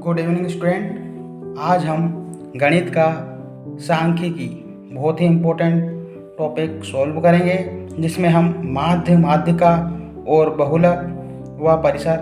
Good evening student. आज हम गणित का सांख्यिकी बहुत ही इम्पोर्टेंट टॉपिक सॉल्व करेंगे, जिसमें हम माध्य, माध्यिका और बहुलक व परिसर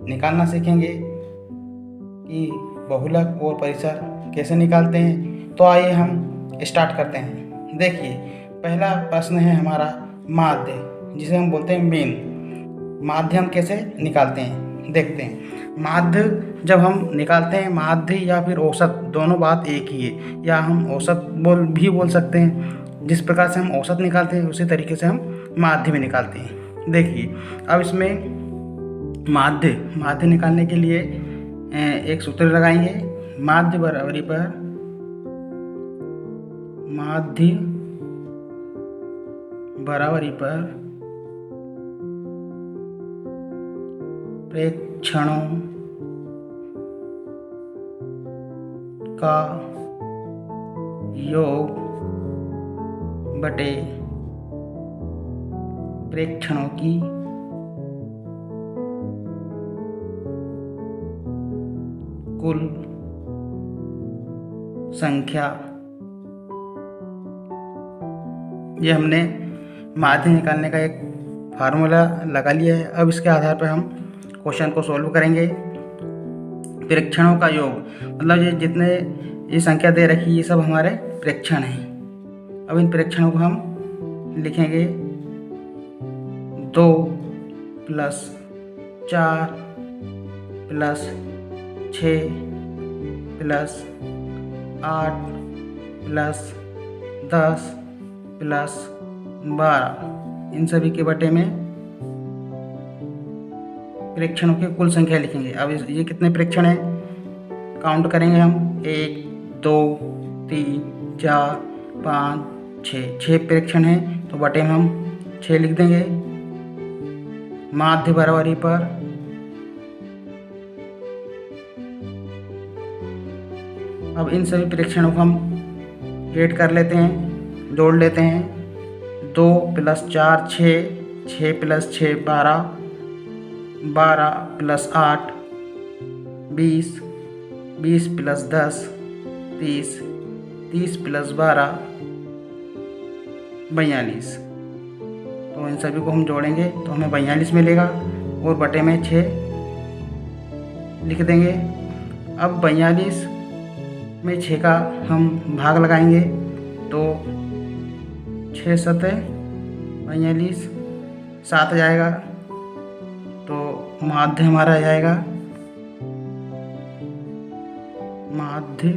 निकालना सीखेंगे कि बहुलक और परिसर कैसे निकालते हैं। तो आइए हम स्टार्ट करते हैं। देखिए, पहला प्रश्न है हमारा माध्य, जिसे हम बोलते हैं मीन। माध्य हम कैसे निकालते हैं देखते हैं। माध्य जब हम निकालते हैं, माध्य या फिर औसत, दोनों बात एक ही है, या हम औसत बोल सकते हैं। जिस प्रकार से हम औसत निकालते हैं उसी तरीके से हम माध्य भी निकालते हैं। देखिए, अब इसमें माध्य निकालने के लिए एक सूत्र लगाएंगे। माध्य बराबरी पर प्रेक्षणों का योग बटे प्रेक्षणों की कुल संख्या। ये हमने माध्य निकालने का एक फार्मूला लगा लिया है। अब इसके आधार पर हम क्वेश्चन को सॉल्व करेंगे। प्रेक्षणों का योग मतलब ये जितने ये संख्या दे रखी है, ये सब हमारे प्रेक्षण हैं। अब इन प्रेक्षणों को हम लिखेंगे 2 + 4 + 6 + 8 + 10 + 12, इन सभी के बटे में प्रेक्षणों की कुल संख्या लिखेंगे। अब ये कितने प्रेक्षण हैं काउंट करेंगे हम। 1 2 3 4 5 6 प्रेक्षण हैं, तो बटे में हम 6 लिख देंगे। माध्य बराबरी पर अब इन सभी प्रेक्षणों को हम ऐड कर लेते हैं, जोड़ लेते हैं। 2 + 4 6, 6 + 6 12, 12 + 8 20, 20 + 10 30, 30 + 12 42। तो इन सभी को हम जोड़ेंगे तो हमें 42 मिलेगा और बटे में 6 लिख देंगे। अब 42 में 6 का हम भाग लगाएंगे, तो 6 × 7 42, 7 आ जाएगा। तो माध्य हमारा आ जाएगा माध्य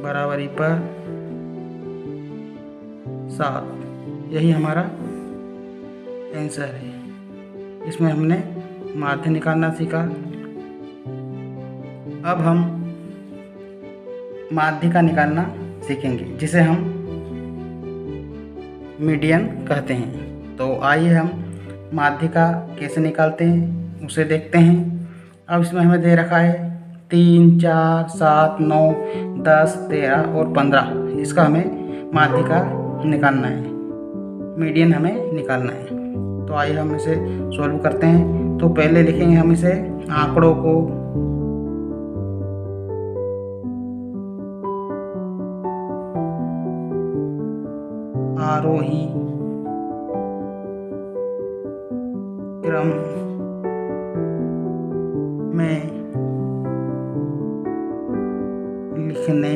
बराबरी पर 7। यही हमारा आंसर है। इसमें हमने माध्य निकालना सीखा। अब हम माध्यिका निकालना सीखेंगे, जिसे हम मीडियन कहते हैं। तो आइए हम माध्यिका कैसे निकालते हैं उसे देखते हैं। अब इसमें हमें दे रखा है 3 4 7 9 10 13 और 15। इसका हमें माध्यिका निकालना है, मीडियन हमें निकालना है। तो आइए हम इसे सॉल्व करते हैं। तो पहले लिखेंगे हम इसे आंकड़ों को आरोही क्रम में लिखने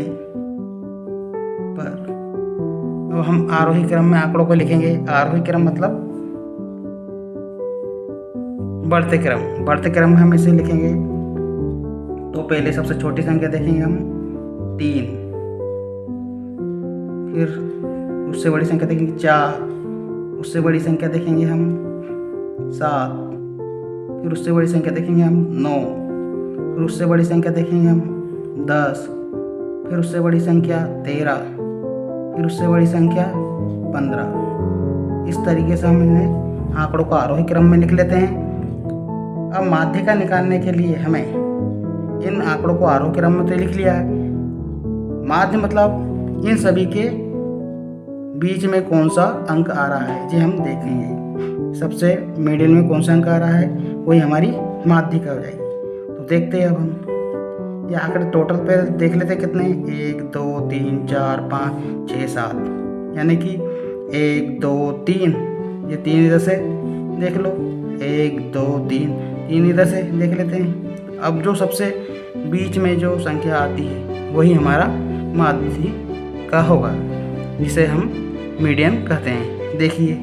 पर। अब हम आरोही क्रम में आंकड़ों को लिखेंगे। आरोही क्रम मतलब बढ़ते क्रम में हम इसे लिखेंगे। तो पहले सबसे छोटी संख्या देखेंगे हम 3, फिर उससे बड़ी संख्या देखेंगे 4, उससे बड़ी संख्या देखेंगे हम 7, फिर उससे बड़ी संख्या देखेंगे हम 9, फिर उससे बड़ी संख्या देखेंगे हम 10, फिर उससे बड़ी संख्या 13, फिर उससे बड़ी संख्या 15। इस तरीके से हम इन्हें आंकड़ों को आरोही क्रम में लिख लेते हैं। अब माध्यिका निकालने के लिए हमें इन आंकड़ों को आरोही क्रम में तो लिख लिया है। माध्य मतलब इन सभी के बीच में कौन सा अंक आ रहा है ये हम देखेंगे। सबसे मिडिल में कौन सा अंक आ रहा है वही हमारी माध्यिका हो जाएगी। तो देखते हैं अब हम ये आंकड़े टोटल पे देख लेते कितने, 1 2 3 4 5 6 7, यानी कि 1 2 3, ये 3 इधर से देख लो, 1 2 3 इधर से देख लेते हैं। अब जो सबसे बीच में जो संख्या आती है वही हमारा माध्य का होगा, जिसे हम मीडियन कहते हैं। देखिए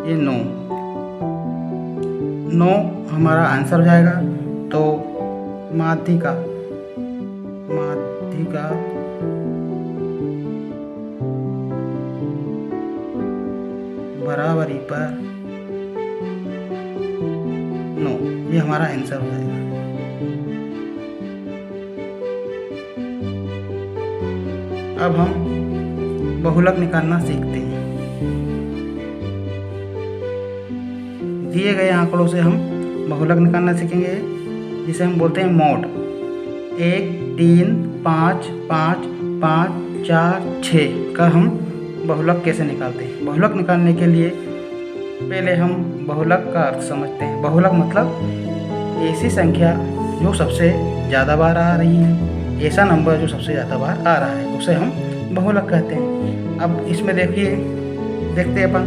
ये 9 हमारा आंसर हो जाएगा। तो माध्य का बराबरी पर 9, ये हमारा आंसर हो जाएगा। अब हम बहुलक निकालना सीखते हैं। दिए गए आंकड़ों से हम बहुलक निकालना सीखेंगे, जिसे हम बोलते हैं मोड। 1 3 5 5 5 4 6 का हम बहुलक कैसे निकालते हैं। बहुलक निकालने के लिए पहले हम बहुलक का अर्थ समझते हैं। बहुलक मतलब ऐसी संख्या जो सबसे ज़्यादा बार आ रही है, ऐसा नंबर जो सबसे ज़्यादा बार आ रहा है, उसे हम बहुलक कहते हैं। अब इसमें देखिए, देखते हैं अपन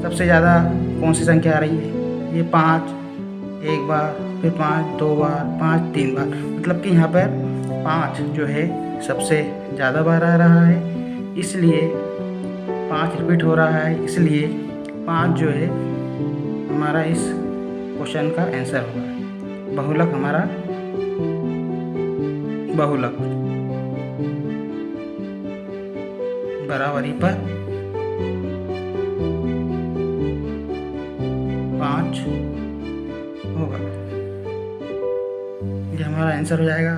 सबसे ज़्यादा कौन सी संख्या आ रही है। ये 5 एक बार, फिर 5 2 बार, 5 3 बार, मतलब कि यहाँ पर 5 जो है सबसे ज़्यादा बार आ रहा है, इसलिए 5 रिपीट हो रहा है, इसलिए 5 जो है हमारा इस क्वेश्चन का आंसर होगा। बहुलक हमारा बहुलक बराबरी पर 5 होगा, ये हमारा आंसर हो जाएगा।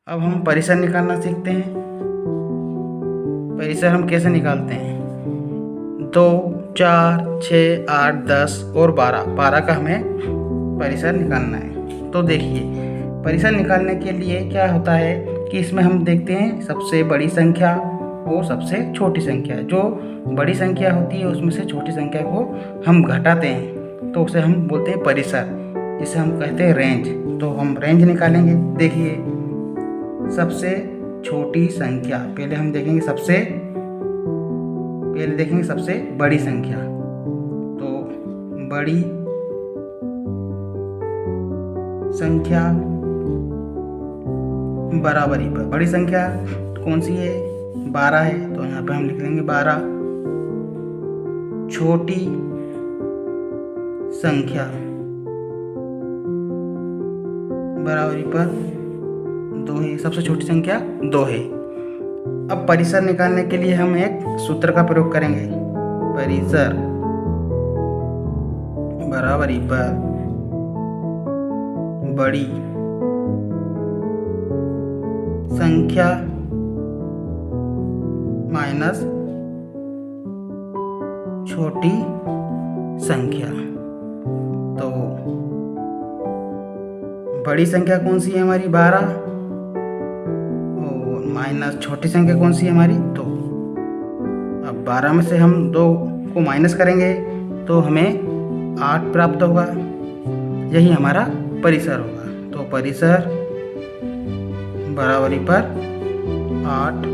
अब हम परिसर निकालना सीखते हैं। परिसर हम कैसे निकालते हैं। 2 4 6 8 10 और 12 का हमें परिसर निकालना है। तो देखिए, परिसर निकालने के लिए क्या होता है कि इसमें हम देखते हैं सबसे बड़ी संख्या और सबसे छोटी संख्या। जो बड़ी संख्या होती है उसमें से छोटी संख्या को हम घटाते हैं, तो उसे हम बोलते हैं परिसर, जिसे हम कहते हैं रेंज। तो हम रेंज निकालेंगे। देखिए, सबसे छोटी संख्या पहले हम देखेंगे, सबसे बड़ी संख्या। तो बड़ी संख्या बराबरी पर, बड़ी संख्या कौन सी है, 12 है, तो यहाँ पे हम लिख लेंगे 12। छोटी संख्या बराबरी पर 2 है, सबसे छोटी संख्या 2 है। अब परिसर निकालने के लिए हम एक सूत्र का प्रयोग करेंगे। परिसर बराबरी पर बड़ी संख्या माइनस छोटी संख्या। तो बड़ी संख्या कौन सी है हमारी, 12, और माइनस छोटी संख्या कौन सी है हमारी, 2। अब 12 में से हम 2 को माइनस करेंगे तो हमें 8 प्राप्त होगा, यही हमारा परिसर होगा। तो परिसर बराबरी पर 8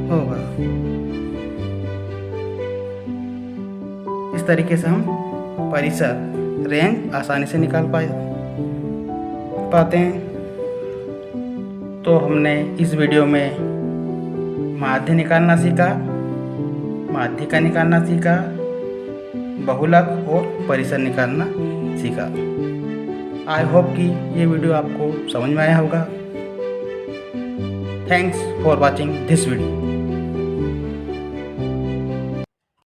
होगा। इस तरीके से हम परिसर रेंज आसानी से निकाल पाते हैं। तो हमने इस वीडियो में माध्य निकालना सीखा, माध्यिका निकालना सीखा, बहुलक और परिसर निकालना सीखा। आई होप कि ये वीडियो आपको समझ में आया होगा। Thanks for watching this video.